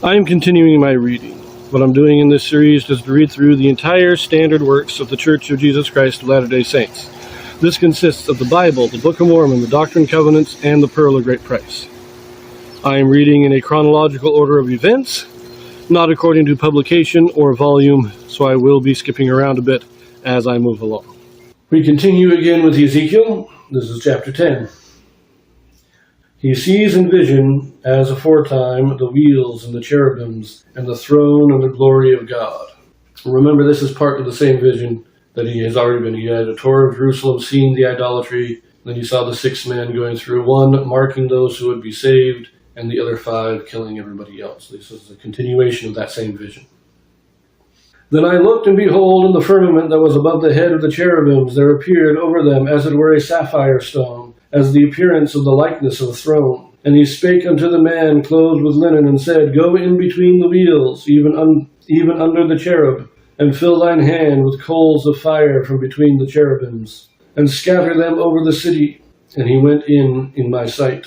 I am continuing my reading. What I'm doing in this series is to read through the entire standard works of the Church of Jesus Christ of Latter-day Saints. This consists of the Bible, the Book of Mormon, the Doctrine and Covenants, and the Pearl of Great Price. I am reading in a chronological order of events, not according to publication or volume, so I will be skipping around a bit as I move along. We continue again with Ezekiel. This is chapter 10. He sees in vision, as aforetime, the wheels and the cherubims, and the throne and the glory of God. Remember, this is part of the same vision that he has already been. He had a tour of Jerusalem, seeing the idolatry. Then he saw the 6 men going through, one marking those who would be saved, and the other 5 killing everybody else. This is a continuation of that same vision. Then I looked, and behold, in the firmament that was above the head of the cherubims, there appeared over them, as it were, a sapphire stone, as the appearance of the likeness of a throne. And he spake unto the man clothed with linen, and said, Go in between the wheels, even under the cherub, and fill thine hand with coals of fire from between the cherubims, and scatter them over the city. And he went in my sight.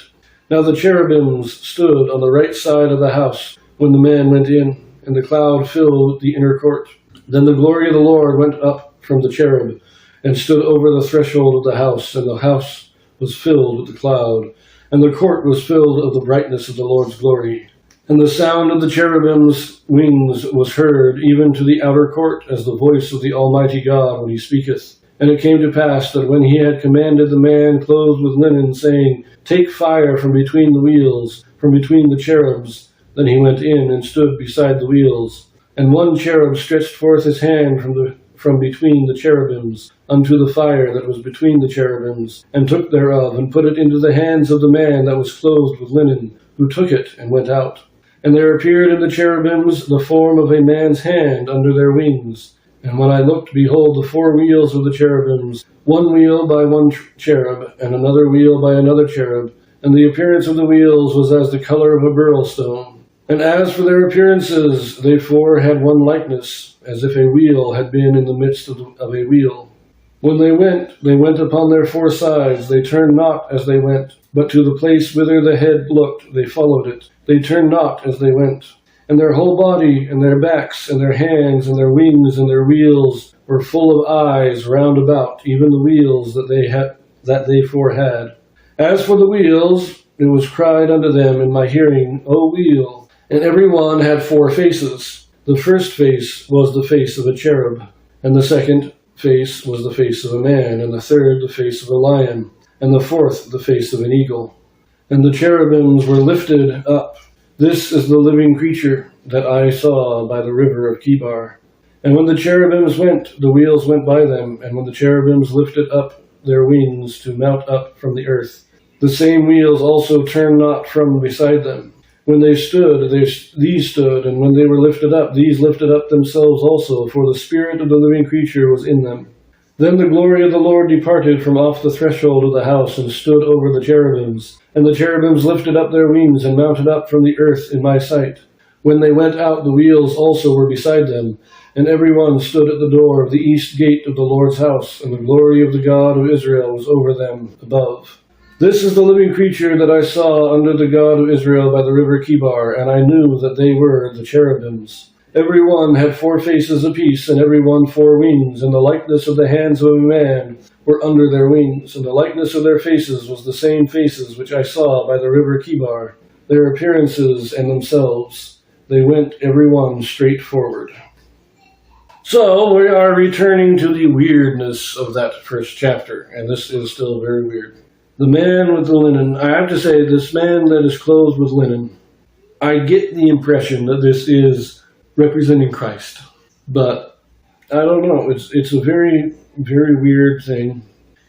Now the cherubims stood on the right side of the house when the man went in, and the cloud filled the inner court. Then the glory of the Lord went up from the cherub, and stood over the threshold of the house, and the house was filled with the cloud, and the court was filled of the brightness of the Lord's glory. And the sound of the cherubim's wings was heard even to the outer court, as the voice of the Almighty God when he speaketh. And it came to pass that when he had commanded the man clothed with linen, saying, Take fire from between the wheels, from between the cherubs, then he went in and stood beside the wheels. And one cherub stretched forth his hand from between the cherubims unto the fire that was between the cherubims, and took thereof, and put it into the hands of the man that was clothed with linen, who took it and went out. And there appeared in the cherubims the form of a man's hand under their wings. And when I looked, behold, the 4 wheels of the cherubims, one wheel by one cherub, and another wheel by another cherub, and the appearance of the wheels was as the color of a beryl stone. And as for their appearances, they 4 had one likeness, as if a wheel had been in the midst of a wheel. When they went upon their 4 sides. They turned not as they went, but to the place whither the head looked, they followed it. They turned not as they went. And their whole body, and their backs, and their hands, and their wings, and their wheels were full of eyes round about, even the wheels that they 4 had. As for the wheels, it was cried unto them in my hearing, O wheel. And every one had 4 faces. The first face was the face of a cherub, and the second face was the face of a man, and the third the face of a lion, and the 4th the face of an eagle. And the cherubims were lifted up. This is the living creature that I saw by the river of Chebar. And when the cherubims went, the wheels went by them, and when the cherubims lifted up their wings to mount up from the earth, the same wheels also turned not from beside them. When they stood, these stood, and when they were lifted up, these lifted up themselves also, for the spirit of the living creature was in them. Then the glory of the Lord departed from off the threshold of the house, and stood over the cherubims. And the cherubims lifted up their wings, and mounted up from the earth in my sight. When they went out, the wheels also were beside them, and every one stood at the door of the east gate of the Lord's house, and the glory of the God of Israel was over them above. This is the living creature that I saw under the God of Israel by the river Chebar, and I knew that they were the cherubims. Every one had 4 faces apiece, and every one 4 wings, and the likeness of the hands of a man were under their wings, and the likeness of their faces was the same faces which I saw by the river Chebar. Their appearances and themselves, they went every one straight forward. So we are returning to the weirdness of that first chapter, and this is still very weird. The man with the linen. I have to say, this man that is clothed with linen, I get the impression that this is representing Christ. But I don't know. It's a very, very weird thing.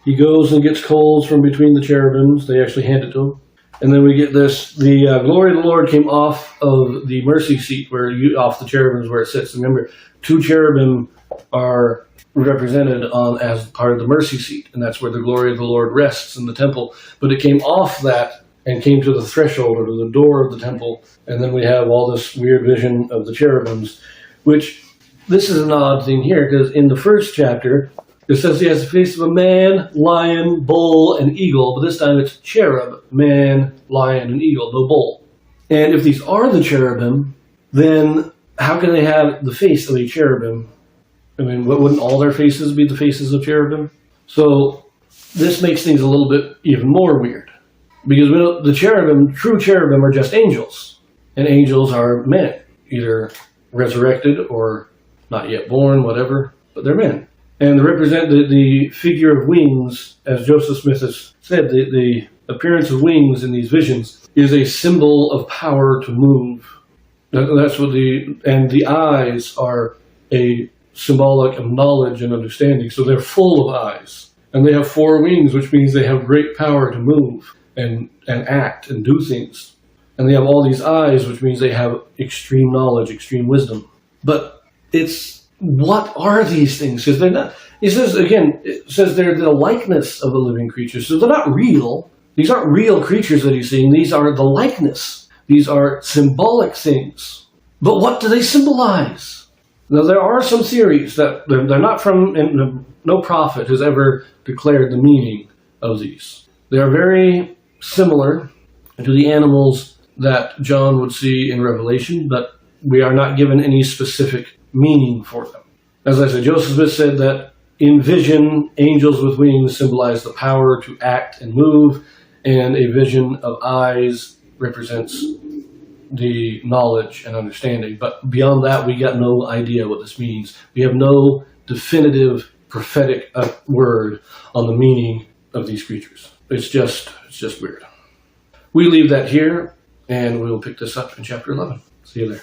He goes and gets coals from between the cherubims. They actually hand it to him. And then we get this, the glory of the Lord came off of the mercy seat, off the cherubims where it sits. Remember, 2 cherubim are represented as part of the mercy seat, and that's where the glory of the Lord rests in the temple. But it came off that and came to the threshold or to the door of the temple, and then we have all this weird vision of the cherubims, which this is an odd thing here, because in the first chapter it says he has the face of a man, lion, bull, and eagle, but this time it's cherub, man, lion, and eagle, no bull. And if these are the cherubim, then how can they have the face of a cherubim? I mean, wouldn't all their faces be the faces of cherubim? So this makes things a little bit even more weird. Because we know the cherubim, true cherubim, are just angels. And angels are men, either resurrected or not yet born, whatever, but they're men. And they represent the figure of wings, as Joseph Smith has said, the appearance of wings in these visions is a symbol of power to move. That's what and the eyes are a symbolic of knowledge and understanding. So they're full of eyes. And they have 4 wings, which means they have great power to move and act and do things. And they have all these eyes, which means they have extreme knowledge, extreme wisdom. But what are these things? Because they're not, it says they're the likeness of a living creature. So they're not real. These aren't real creatures that he's seeing. These are the likeness. These are symbolic things. But what do they symbolize? Now, there are some theories that they're not from, and no prophet has ever declared the meaning of these. They are very similar to the animals that John would see in Revelation, but we are not given any specific meaning for them. As I said, Joseph Smith said that in vision, angels with wings symbolize the power to act and move, and a vision of eyes represents the knowledge and understanding. But beyond that, we got no idea what this means. We have no definitive prophetic word on the meaning of these creatures. It's just weird. We leave that here, and we'll pick this up in chapter 11. See you there.